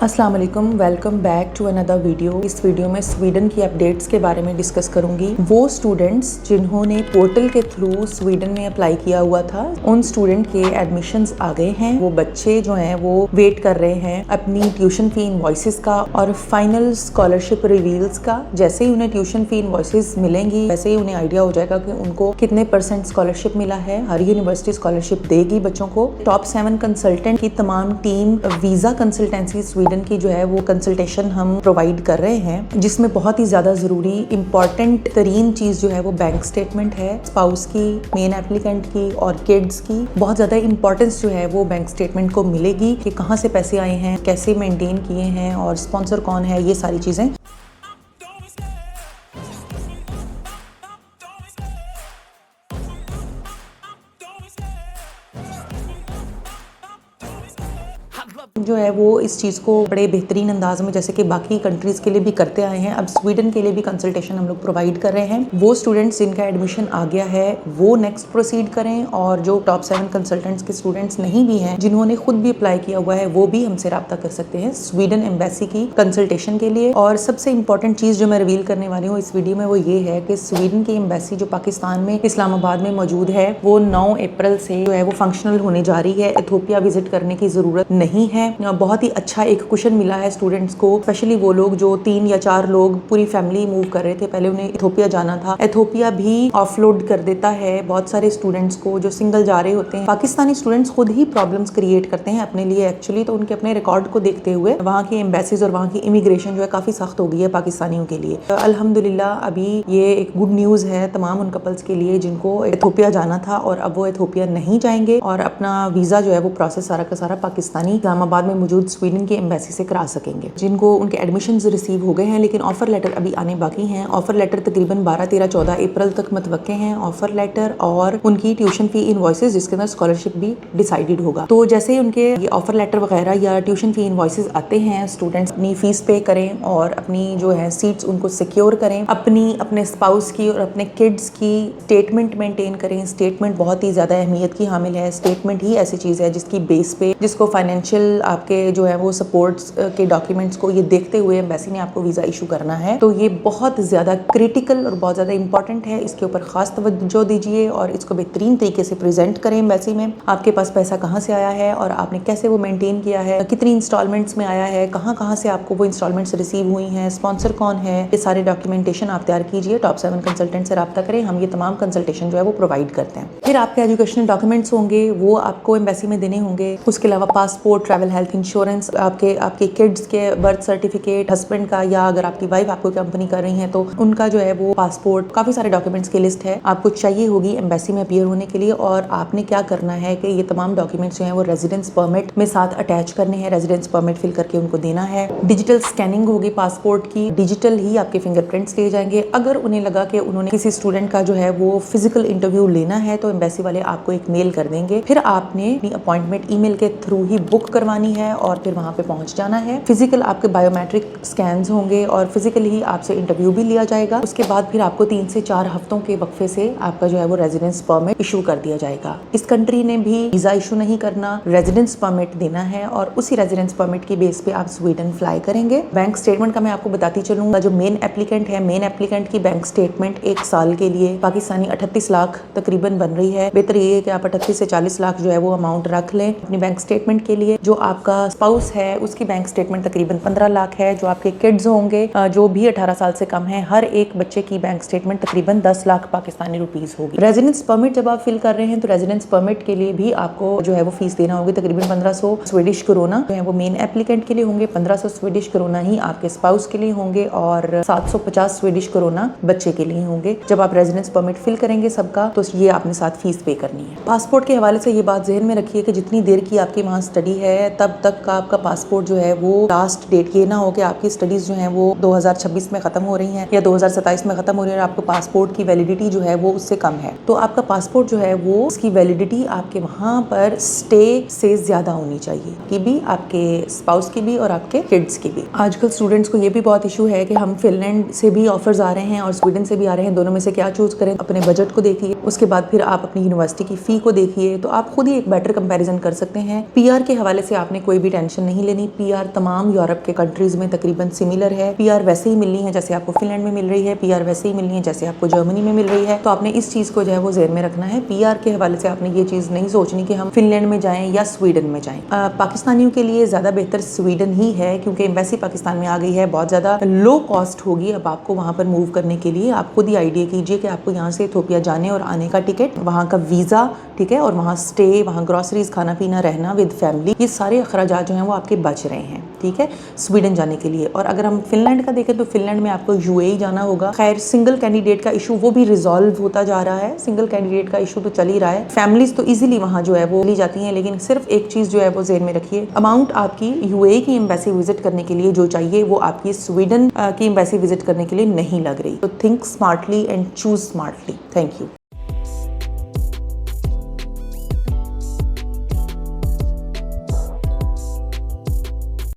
अस्सलाम वालेकुम, welcome back to another video. इस वीडियो में स्वीडन की अपडेट्स के बारे में डिस्कस करूंगी। वो स्टूडेंट्स जिन्होंने पोर्टल के थ्रू स्वीडन में अप्लाई किया हुआ था, उन स्टूडेंट के एडमिशन्स आ गए हैं। वो बच्चे जो हैं वो वेट कर रहे हैं अपनी ट्यूशन फी इनवॉइसेस का और फाइनल स्कॉलरशिप रिवील्स का। जैसे ही उन्हें ट्यूशन फी इनवॉइसेस मिलेंगी, वैसे ही उन्हें आइडिया हो जाएगा कि उनको कितने % स्कॉलरशिप मिला है। हर यूनिवर्सिटी स्कॉलरशिप देगी बच्चों को। टॉप 7 कंसल्टेंट की तमाम टीम वीजा कंसल्टेंसी स्वीडन की जो है वो कंसल्टेशन हम प्रोवाइड कर रहे हैं, जिसमें बहुत ही ज्यादा जरूरी इंपॉर्टेंट तरीन चीज जो है वो बैंक स्टेटमेंट है। स्पाउस की, मेन एप्लीकेंट की और किड्स की बहुत ज्यादा इंपॉर्टेंस जो है वो बैंक स्टेटमेंट को मिलेगी कि कहाँ से पैसे आए हैं, कैसे मेंटेन किए हैं और स्पॉन्सर कौन है, ये सारी चीजें। जो है वो इस चीज़ को बड़े बेहतरीन अंदाज में, जैसे कि बाकी कंट्रीज़ के लिए भी करते आए हैं, अब स्वीडन के लिए भी कंसल्टेशन हम लोग प्रोवाइड कर रहे हैं। वो स्टूडेंट्स जिनका एडमिशन आ गया है वो नेक्स्ट प्रोसीड करें, और जो टॉप 7 कंसल्टेंट्स के स्टूडेंट्स नहीं भी हैं, जिन्होंने खुद भी अप्लाई किया हुआ है, वो भी हमसे रब्ता कर सकते हैं स्वीडन एम्बेसी की कंसल्टेशन के लिए। और सबसे इंपॉर्टेंट चीज़ जो मैं रिवील करने वाली हूँ इस वीडियो में वो ये है कि स्वीडन की एम्बेसी जो पाकिस्तान में इस्लामाबाद में मौजूद है, वो 9 अप्रैल से जो है वो फंक्शनल होने जा रही है। इथोपिया विजिट करने की जरूरत नहीं है। बहुत ही अच्छा एक कुशन मिला है स्टूडेंट्स को, स्पेशली वो लोग जो 3 या 4 लोग पूरी फैमिली मूव कर रहे थे। पहले उन्हें इथोपिया जाना था, इथोपिया भी ऑफलोड कर देता है बहुत सारे स्टूडेंट्स को जो सिंगल जा रहे होते हैं। पाकिस्तानी स्टूडेंट्स खुद ही प्रॉब्लम्स क्रिएट करते हैं अपने लिए एक्चुअली, तो उनके अपने रिकॉर्ड को देखते हुए वहाँ की एम्बेसीज और वहाँ की इमिग्रेशन जो है काफी सख्त हो गई है पाकिस्तानियों के लिए। अल्हम्दुलिल्लाह अभी ये एक गुड न्यूज है तमाम उन कपल्स के लिए जिनको इथोपिया जाना था और अब वो इथोपिया नहीं जाएंगे और अपना वीजा जो है वो प्रोसेस सारा का सारा पाकिस्तानी इस्लामाबाद में मौजूद स्वीडन की एम्बेसी से करा सकेंगे। जिनको उनके एडमिशंस रिसीव हो गए हैं लेकिन ऑफर लेटर अभी आने बाकी हैं। ऑफर लेटर तकरीबन 12, 13, 14 अप्रैल तक मतवक्के हैं ऑफर लेटर और उनकी ट्यूशन फी इनवॉइसेस, जिसके अंदर स्कॉलरशिप भी डिसाइडेड होगा। तो जैसे ही उनके ये ऑफर लेटर वगैरह या ट्यूशन फी इनवॉइसेस आते हैं, स्टूडेंट्स अपनी फीस पे करें और अपनी जो है सीट्स उनको सिक्योर करें। अपने स्पाउस की और अपने किड्स की स्टेटमेंट मेंटेन करें। स्टेटमेंट बहुत ही ज्यादा अहमियत की हामिल है। स्टेटमेंट ही ऐसी चीज है जिसकी बेस पे, जिसको फाइनेंशियल आपके जो है वो सपोर्ट्स के डॉक्यूमेंट्स को ये देखते हुए एम्बेसी ने आपको वीजा इशू करना है। तो ये बहुत ज्यादा क्रिटिकल और बहुत ज्यादा इंपॉर्टेंट है। इसके ऊपर खास तवज्जो दीजिए और इसको बेहतरीन तरीके से प्रेजेंट करें एम्बेसी में। आपके पास पैसा कहाँ से आया है और आपने कैसे वो मेंटेन किया है, कितनी इंस्टॉलमेंट्स में आया है, कहाँ कहाँ से आपको वो इंस्टॉलमेंट्स रिसीव हुई हैं, स्पॉन्सर कौन है, ये सारे डॉक्यूमेंटेशन आप तैयार कीजिए। टॉप 7 कंसल्टेंट से रब्ता करें, हम ये तमाम कंसल्टेशन जो है वो प्रोवाइड करते हैं। फिर आपके एजुकेशनल डॉक्यूमेंट्स होंगे वो आपको एम्बेसी में देने होंगे। उसके अलावा पासपोर्ट, ट्रैवल हेल्थ इंश्योरेंस, आपके किड्स के बर्थ सर्टिफिकेट, हस्बैंड का, या अगर आपकी वाइफ आपको कंपनी कर रही है तो उनका जो है वो पासपोर्ट, काफी सारे डॉक्यूमेंट्स की लिस्ट है आपको चाहिए होगी एम्बेसी में अपीयर होने के लिए। और आपने क्या करना है कि ये तमाम डॉक्यूमेंट्स जो है वो रेजिडेंस परमिट में साथ अटैच करने हैं। रेजिडेंस परमिट फिल करके उनको देना है। डिजिटल स्कैनिंग होगी पासपोर्ट की, डिजिटल ही आपके फिंगरप्रिंट्स लिए जाएंगे। अगर उन्हें लगा कि उन्होंने किसी स्टूडेंट का जो है वो फिजिकल इंटरव्यू लेना है तो एम्बेसी वाले आपको एक मेल कर देंगे। फिर आपने अपनी अपॉइंटमेंट ईमेल के थ्रू ही बुक करवानी है और फिर वहां पे पहुंच जाना है। फिजिकल आपके बायोमेट्रिक स्कैन्स होंगे और फिजिकली ही आपसे इंटरव्यू भी लिया जाएगा। उसके बाद फिर आपको 3 से 4 हफ्तों के वक्फे से आपका जो है वो रेजिडेंस परमिट इशू कर दिया जाएगा। इस कंट्री ने भी वीजा इशू नहीं करना, रेजिडेंस परमिट देना है और उसी रेजिडेंस परमिट की बेस पे आप स्वीडन फ्लाई करेंगे। बैंक स्टेटमेंट का मैं आपको बताती चलूंगा। जो मेन एप्लीकेंट है, मेन एप्लीकेंट की बैंक स्टेटमेंट 1 साल के लिए पाकिस्तानी 38 लाख तकरीबन बन रही है। बेहतर ये है कि आप 38 से 40 लाख जो है वो अमाउंट रख लें अपनी बैंक स्टेटमेंट के लिए। जो आपका स्पाउस है उसकी बैंक स्टेटमेंट तकरीबन 15 लाख है। जो आपके किड्स होंगे जो भी 18 साल से कम है, हर एक बच्चे की बैंक स्टेटमेंट तकरीबन 10 लाख पाकिस्तानी रुपीस होगी। रेजिडेंस परमिट जब आप फिल कर रहे हैं तो रेजिडेंस परमिट के लिए भी आपको जो है वो फीस देना होगी तकरीबन 1500 स्वीडिश करोना जो है वो मेन एप्लीकेंट के लिए होंगे, 1500 स्वीडिश करोना ही आपके स्पाउस के लिए होंगे और 750 स्वीडिश करोना बच्चे के लिए होंगे। जब आप रेजिडेंस परमिट फिल करेंगे सबका तो ये आपने साथ फीस पे करनी है। पासपोर्ट के हवाले से ये बात जहन में रखिए कि जितनी देर की आपकी वहाँ स्टडी है तब तक का आपका पासपोर्ट जो है वो लास्ट डेट, ये ना हो कि आपकी स्टडीज जो है वो 2026 में खत्म हो रही हैं या 2027 में खत्म हो रही है और आपको पासपोर्ट की वैलिडिटी जो है वो उससे कम है। तो आपका पासपोर्ट जो है वो उसकी वैलिडिटी आपके वहाँ पर स्टे से ज्यादा होनी चाहिए, कि भी आपके स्पाउस की भी और आपके किड्स की भी। आजकल स्टूडेंट्स को ये भी बहुत इशू है कि हम फिनलैंड से भी ऑफर्स आ रहे हैं और स्वीडन से भी आ रहे हैं, दोनों में से क्या चूज करें। अपने बजट को देखिए, उसके बाद फिर आप अपनी यूनिवर्सिटी की फी को देखिए, तो आप खुद ही एक बेटर कंपैरिजन कर सकते हैं। पीआर के हवाले से आपने कोई भी टेंशन नहीं लेनी। पीआर तमाम यूरोप के कंट्रीज में तकरीबन सिमिलर है। पीआर वैसे ही मिलनी है जैसे आपको फिनलैंड में मिल रही है, पीआर वैसे ही मिलनी है जैसे आपको जर्मनी में मिल रही है। तो आपने इस चीज को जो है वो ज़हन में रखना है। पीआर के हवाले से आपने ये चीज नहीं सोचनी कि हम फिनलैंड में जाएं या स्वीडन में जाएं। पाकिस्तानियों के लिए ज्यादा बेहतर स्वीडन ही है, क्योंकि एम्बेसी पाकिस्तान में आ गई है, बहुत ज्यादा लो कॉस्ट होगी अब आपको वहां पर मूव करने के लिए। आप खुद ही आइडिया कीजिए कि आपको यहाँ से इथोपिया जाने और आने का टिकट, वहाँ का वीजा, ठीक है, और वहाँ स्टे, वहाँ ग्रोसरीज, खाना पीना, रहना विद फैमिली, ये सारे अखराजात जो हैं वो आपके बच रहे हैं, ठीक है, स्वीडन जाने के लिए। और अगर हम फिनलैंड का देखें तो फिनलैंड में आपको यूएई जाना होगा। खैर सिंगल कैंडिडेट का इशू वो भी रिजॉल्व होता जा रहा है, सिंगल कैंडिडेट का इशू तो चल ही रहा है। फैमिलीज तो इजीली वहाँ जो है वो ली जाती हैं, लेकिन सिर्फ एक चीज जो है वो ज़हन में रखिए, अमाउंट आपकी यूएई की एम्बेसी विजिट करने के लिए जो चाहिए वो आपकी स्वीडन की एम्बेसी विजिट करने के लिए नहीं लग रही। तो think smartly and choose smartly. Thank you.